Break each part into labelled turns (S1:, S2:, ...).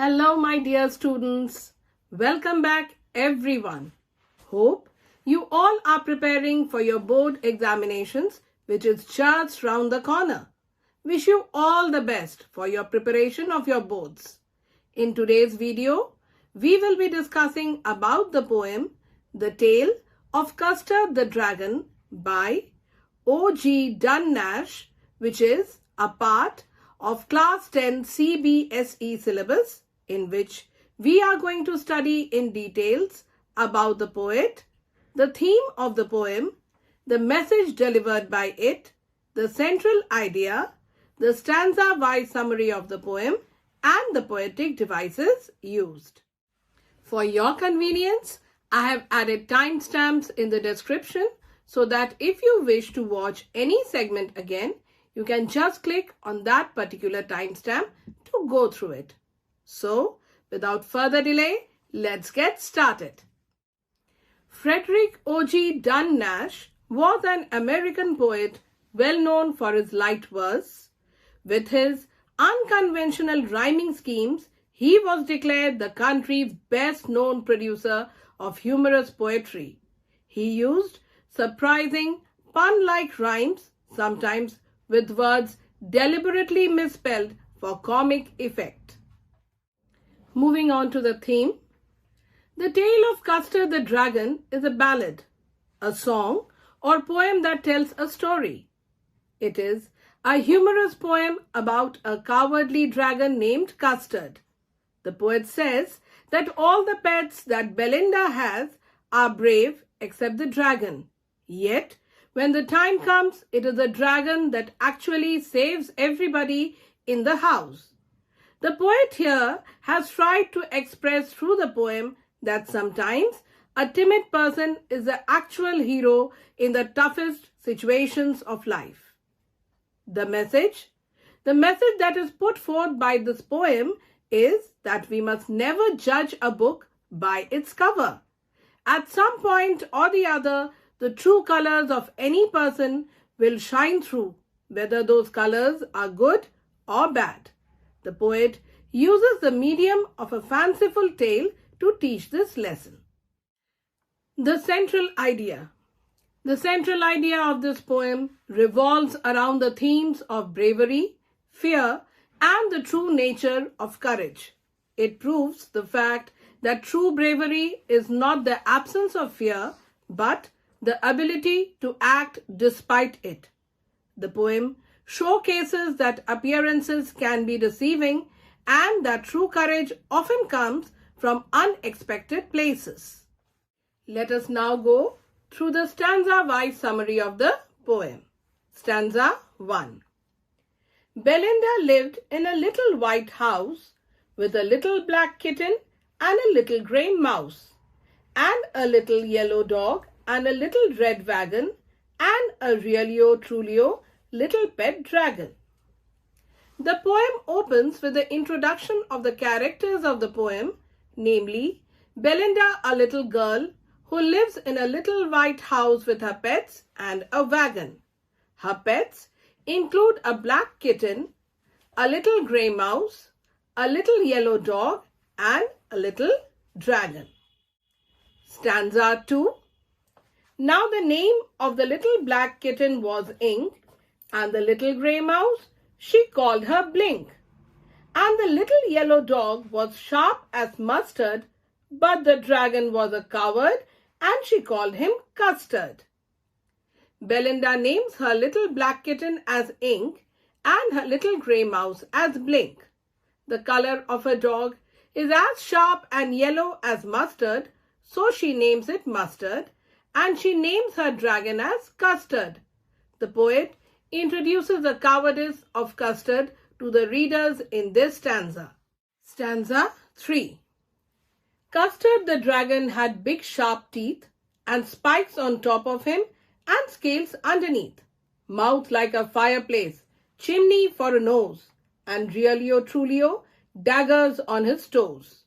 S1: Hello, my dear students. Welcome back, everyone. Hope you all are preparing for your board examinations, which is just round the corner. Wish you all the best for your preparation of your boards. In today's video, we will be discussing about the poem The Tale of Custard the Dragon by Ogden Nash, which is a part of Class 10 CBSE syllabus, in which we are going to study in details about the poet, the theme of the poem, the message delivered by it, the central idea, the stanza-wise summary of the poem, and the poetic devices used. For your convenience, I have added timestamps in the description so that if you wish to watch any segment again, you can just click on that particular timestamp to go through it. So, without further delay, let's get started. Frederic Ogden Nash was an American poet well known for his light verse. With his unconventional rhyming schemes, he was declared the country's best known producer of humorous poetry. He used surprising pun-like rhymes, sometimes with words deliberately misspelled for comic effect. Moving on to the theme. The Tale of Custard the Dragon is a ballad, a song or poem that tells a story. It is a humorous poem about a cowardly dragon named Custard. The poet says that all the pets that Belinda has are brave except the dragon. Yet, when the time comes, it is the dragon that actually saves everybody in the house. The poet here has tried to express through the poem that sometimes a timid person is the actual hero in the toughest situations of life. The message that is put forth by this poem is that we must never judge a book by its cover. At some point or the other, the true colors of any person will shine through, whether those colors are good or bad. The poet uses the medium of a fanciful tale to teach this lesson. The central idea. The central idea of this poem revolves around the themes of bravery, fear, and the true nature of courage. It proves the fact that true bravery is not the absence of fear, but the ability to act despite it. The poem showcases that appearances can be deceiving and that true courage often comes from unexpected places. Let us now go through the stanza-wise summary of the poem. Stanza 1. Belinda lived in a little white house with a little black kitten and a little grey mouse, and a little yellow dog and a little red wagon, and a realio trulio little pet dragon. The poem opens with the introduction of the characters of the poem, namely Belinda, a little girl who lives in a little white house with her pets and a wagon. Her pets include a black kitten, a little grey mouse, a little yellow dog, and a little dragon. Stanza 2. Now the name of the little black kitten was Ink, and the little grey mouse, she called her Blink. And the little yellow dog was sharp as mustard, but the dragon was a coward, and she called him Custard. Belinda names her little black kitten as Ink and her little grey mouse as Blink. The color of her dog is as sharp and yellow as mustard, so she names it Mustard, and she names her dragon as Custard. The poet introduces the cowardice of Custard to the readers in this stanza. Stanza 3. Custard the dragon had big sharp teeth and spikes on top of him and scales underneath, mouth like a fireplace, chimney for a nose, and realio trulio daggers on his toes.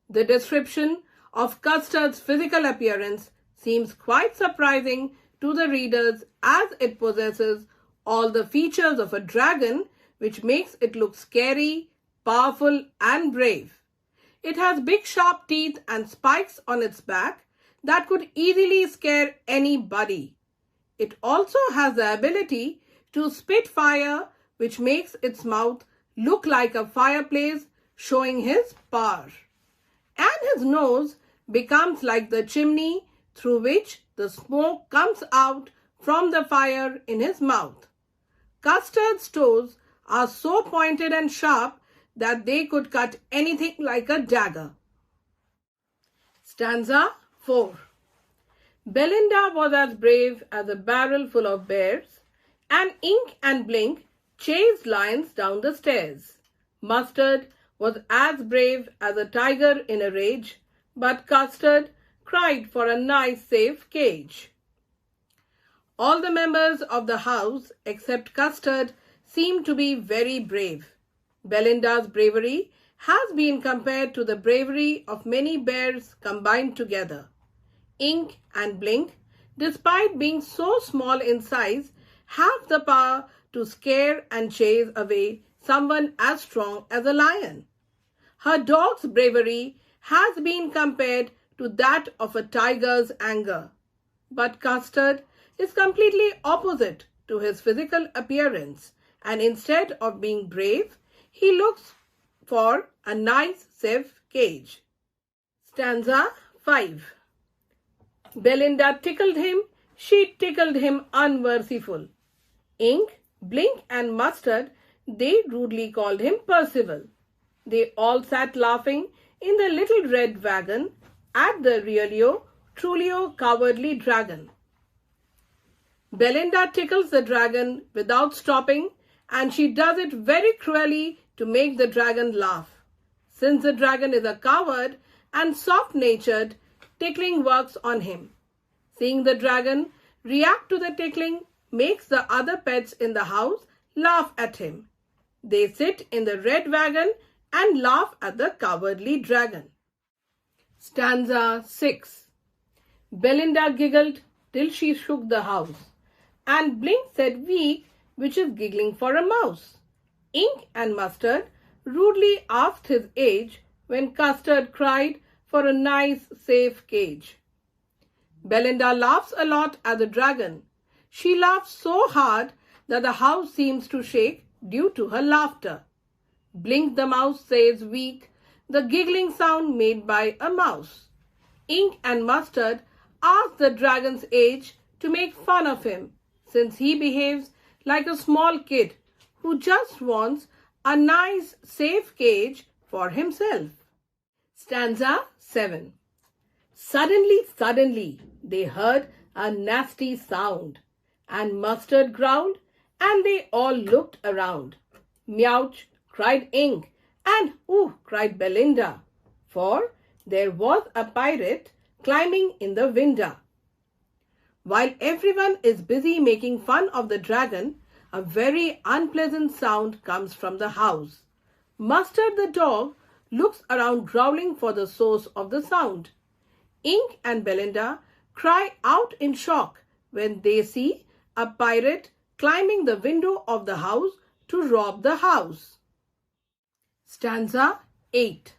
S1: The description of Custard's physical appearance seems quite surprising to the readers as it possesses all the features of a dragon, which makes it look scary, powerful and brave. It has big sharp teeth and spikes on its back that could easily scare anybody. It also has the ability to spit fire, which makes its mouth look like a fireplace, showing his power. And his nose becomes like the chimney through which the smoke comes out from the fire in his mouth. Custard's toes are so pointed and sharp that they could cut anything like a dagger. Stanza 4. Belinda was as brave as a barrel full of bears, and Ink and Blink chased lions down the stairs. Mustard was as brave as a tiger in a rage, but Custard cried for a nice safe cage. All the members of the house except Custard seemed to be very brave. Belinda's bravery has been compared to the bravery of many bears combined together. Ink and Blink, despite being so small in size, have the power to scare and chase away someone as strong as a lion. Her dog's bravery has been compared to that of a tiger's anger. But Custard is completely opposite to his physical appearance, and instead of being brave, he looks for a nice safe cage. Stanza 5. Belinda tickled him, she tickled him unmerciful. Ink, Blink and Mustard, they rudely called him Percival. They all sat laughing in the little red wagon at the realio, trulio cowardly dragon. Belinda tickles the dragon without stopping, and she does it very cruelly to make the dragon laugh. Since the dragon is a coward and soft-natured, tickling works on him. Seeing the dragon react to the tickling makes the other pets in the house laugh at him. They sit in the red wagon and laugh at the cowardly dragon. Stanza 6. Belinda giggled till she shook the house, and Blink said weak, which is giggling for a mouse. Ink and Mustard rudely asked his age when Custard cried for a nice safe cage. Belinda laughs a lot at the dragon. She laughs so hard that the house seems to shake due to her laughter. Blink the mouse says weak, the giggling sound made by a mouse. Ink and Mustard ask the dragon's age to make fun of him, since he behaves like a small kid who just wants a nice safe cage for himself. Stanza 7. Suddenly, they heard a nasty sound, and Mustard growled, and they all looked around. Meouch, cried Ink, and ooh, cried Belinda, for there was a pirate climbing in the window. While everyone is busy making fun of the dragon, a very unpleasant sound comes from the house. Mustard the dog looks around growling for the source of the sound. Ink and Belinda cry out in shock when they see a pirate climbing the window of the house to rob the house. Stanza 8.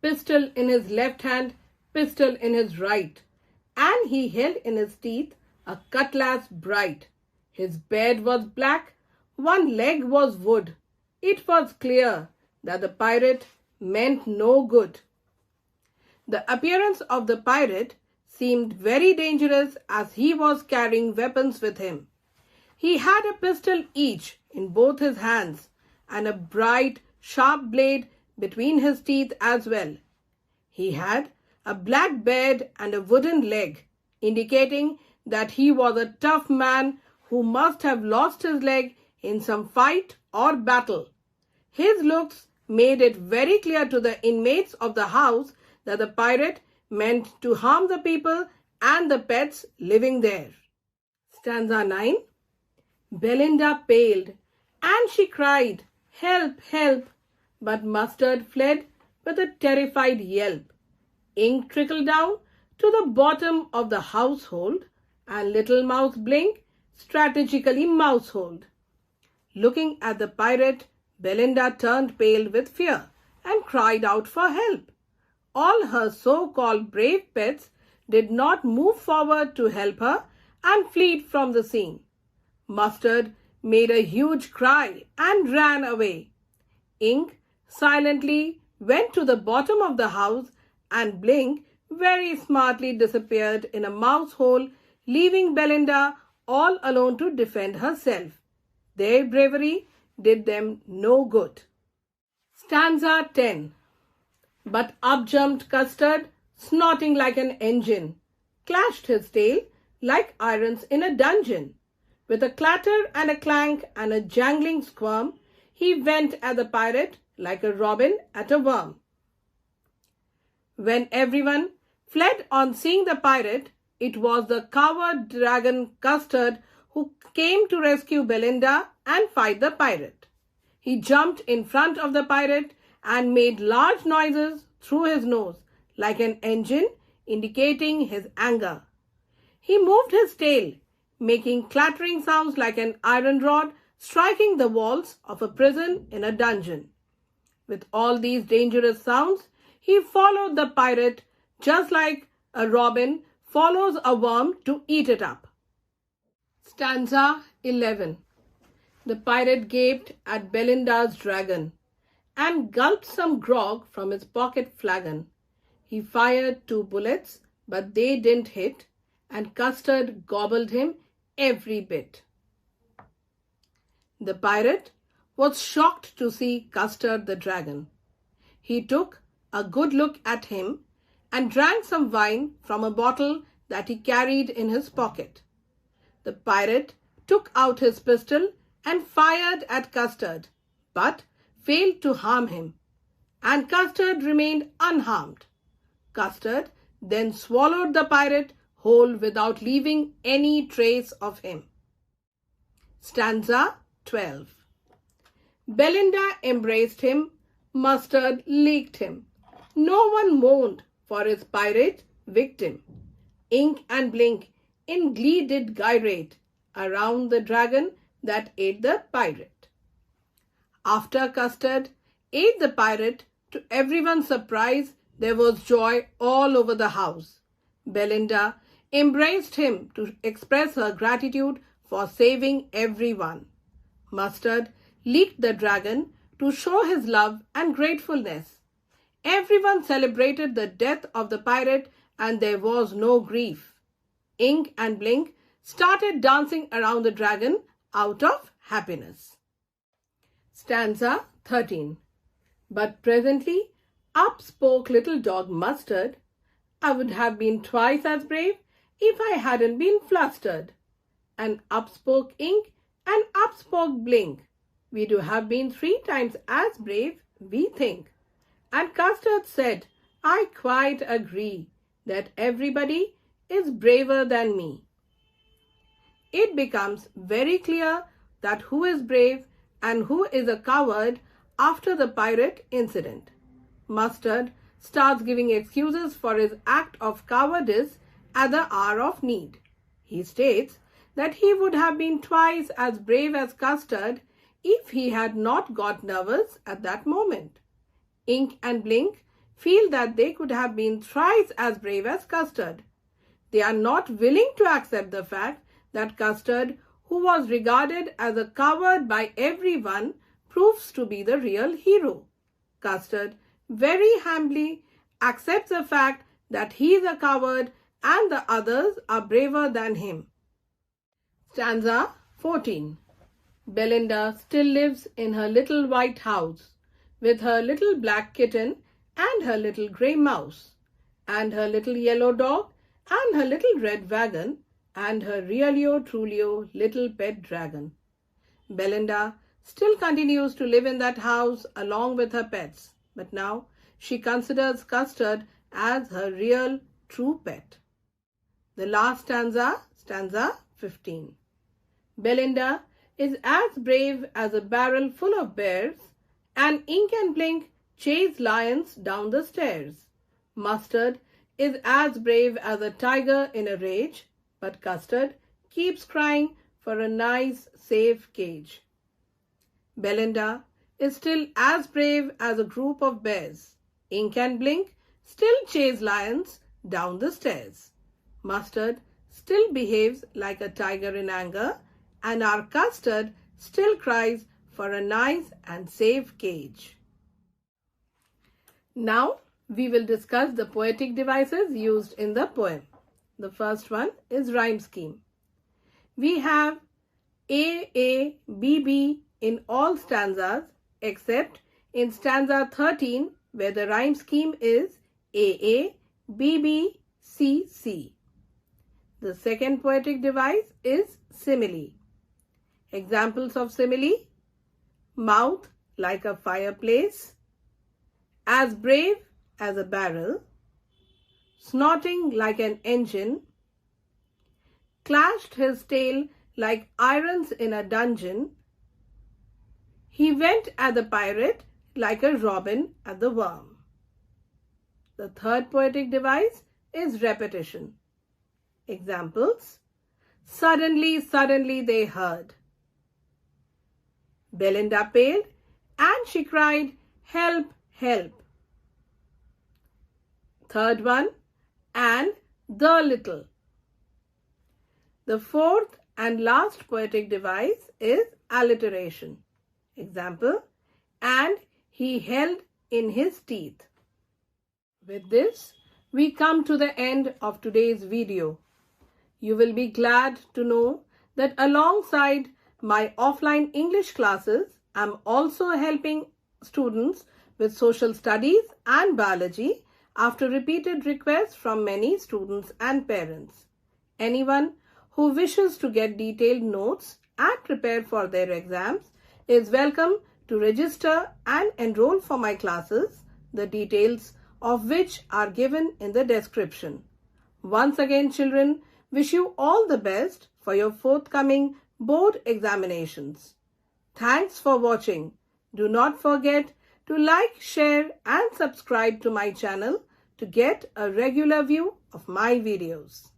S1: Pistol in his left hand, pistol in his right, and he held in his teeth a cutlass bright. His beard was black, one leg was wood. It was clear that the pirate meant no good. The appearance of the pirate seemed very dangerous as he was carrying weapons with him. He had a pistol each in both his hands and a bright, sharp blade between his teeth as well. He had a black beard and a wooden leg, indicating that he was a tough man who must have lost his leg in some fight or battle. His looks made it very clear to the inmates of the house that the pirate meant to harm the people and the pets living there. Stanza 9. Belinda paled, and she cried, "Help, help!" But Mustard fled with a terrified yelp. Ink trickled down to the bottom of the household, and little Mouse Blink strategically mouseholed. Looking at the pirate Belinda turned pale with fear and cried out for help. All her so-called brave pets did not move forward to help her and fled from the scene. Mustard made a huge cry and ran away. Ink silently went to the bottom of the house, and Blink very smartly disappeared in a mouse hole, leaving Belinda all alone to defend herself. Their bravery did them no good. Stanza 10. But up jumped Custard, snorting like an engine, clashed his tail like irons in a dungeon. With a clatter and a clank and a jangling squirm, he went at the pirate like a robin at a worm. When everyone fled on seeing the pirate, it was the coward dragon Custard who came to rescue Belinda and fight the pirate. He jumped in front of the pirate and made large noises through his nose like an engine, indicating his anger. He moved his tail, making clattering sounds like an iron rod striking the walls of a prison in a dungeon. With all these dangerous sounds, he followed the pirate just like a robin follows a worm to eat it up. Stanza 11. The pirate gaped at Belinda's dragon and gulped some grog from his pocket flagon. He fired 2 bullets, but they didn't hit, and Custard gobbled him every bit. The pirate was shocked to see Custard the dragon. He took a good look at him and drank some wine from a bottle that he carried in his pocket. The pirate took out his pistol and fired at Custard, but failed to harm him, and Custard remained unharmed. Custard then swallowed the pirate whole without leaving any trace of him. Stanza 12. Belinda embraced him, Mustard licked him. No one mourned for his pirate victim. Ink and Blink in glee did gyrate around the dragon that ate the pirate. After Custard ate the pirate, to everyone's surprise, there was joy all over the house. Belinda embraced him to express her gratitude for saving everyone. Mustard licked the dragon to show his love and gratefulness. Everyone celebrated the death of the pirate, and there was no grief. Ink and Blink started dancing around the dragon out of happiness. Stanza 13. But presently up spoke little dog Mustard. I would have been twice as brave if I hadn't been flustered. And up spoke Ink and up spoke Blink. We'd have been 3 times as brave, we think. And Custard said, I quite agree that everybody is braver than me. It becomes very clear that who is brave and who is a coward after the pirate incident. Mustard starts giving excuses for his act of cowardice at the hour of need. He states that he would have been twice as brave as Custard if he had not got nervous at that moment. Ink and Blink feel that they could have been thrice as brave as Custard. They are not willing to accept the fact that Custard, who was regarded as a coward by everyone, proves to be the real hero. Custard very humbly accepts the fact that he is a coward and the others are braver than him. Stanza 14. Belinda still lives in her little white house with her little black kitten and her little grey mouse and her little yellow dog and her little red wagon and her realio trulio little pet dragon. Belinda still continues to live in that house along with her pets, but now she considers Custard as her real true pet. The last stanza, stanza 15. Belinda is as brave as a barrel full of bears, and Ink and Blink chase lions down the stairs. Mustard is as brave as a tiger in a rage, but Custard keeps crying for a nice, safe cage. Belinda is still as brave as a group of bears. Ink and blink still chase lions down the stairs. Mustard still behaves like a tiger in anger, and our custard still cries for a nice and safe cage. Now we will discuss the poetic devices used in the poem. The first one is rhyme scheme. We have A, B, B in all stanzas except in stanza 13 where the rhyme scheme is A, B, B, C, C. The second poetic device is simile. Examples of simile: mouth like a fireplace, as brave as a barrel, snorting like an engine, clashed his tail like irons in a dungeon, he went at the pirate like a robin at the worm. The third poetic device is repetition. Examples: suddenly, suddenly they heard. Belinda paled and she cried, help, help. Third one, and the little. The fourth and last poetic device is alliteration. Example: and he held in his teeth. With this, we come to the end of today's video. You will be glad to know that alongside my offline English classes, I'm also helping students with social studies and biology after repeated requests from many students and parents. Anyone who wishes to get detailed notes and prepare for their exams is welcome to register and enroll for my classes, the details of which are given in the description. Once again, children, wish you all the best for your forthcoming board examinations. Thanks for watching. Do not forget to like, share and subscribe to my channel to get a regular view of my videos.